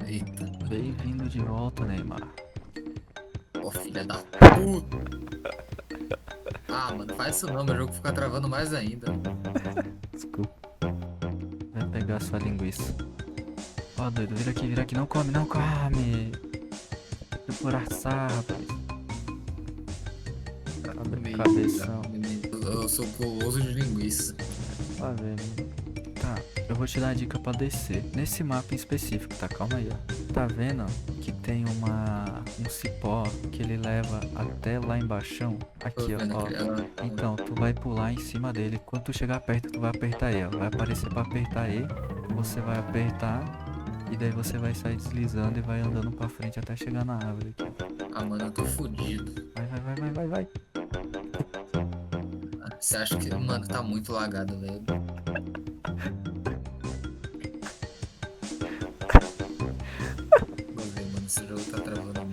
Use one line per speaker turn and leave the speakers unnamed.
Eita,
Bem-vindo de volta, Neymar.
pô, filha da puta. Ah, mano, faz isso não, meu jogo fica travando mais ainda.
Desculpa. Vai pegar sua linguiça. Ó, doido, vira aqui, não come, não come. Deixa por assar, rapaz.
Eita,
Cabeção.
eu sou coloso de linguiça.
Ó, velho. Tá, eu vou te dar a dica pra descer. Nesse mapa em específico, tá? Calma aí, ó. Tá vendo ó, que tem um cipó que ele leva até lá embaixo?
Tô
Aqui, ó,
vendo
ó.
aquele.
Então, tu vai pular em cima dele. Quando tu chegar perto, tu vai apertar E, ó. Vai aparecer pra apertar E. Você vai apertar. E daí você vai sair deslizando e vai andando pra frente até chegar na árvore aqui, ó.
Mano, eu tô fudido.
Vai.
Você acha que, mano, tá muito lagado, velho. Vou ver, mano, esse jogo tá travando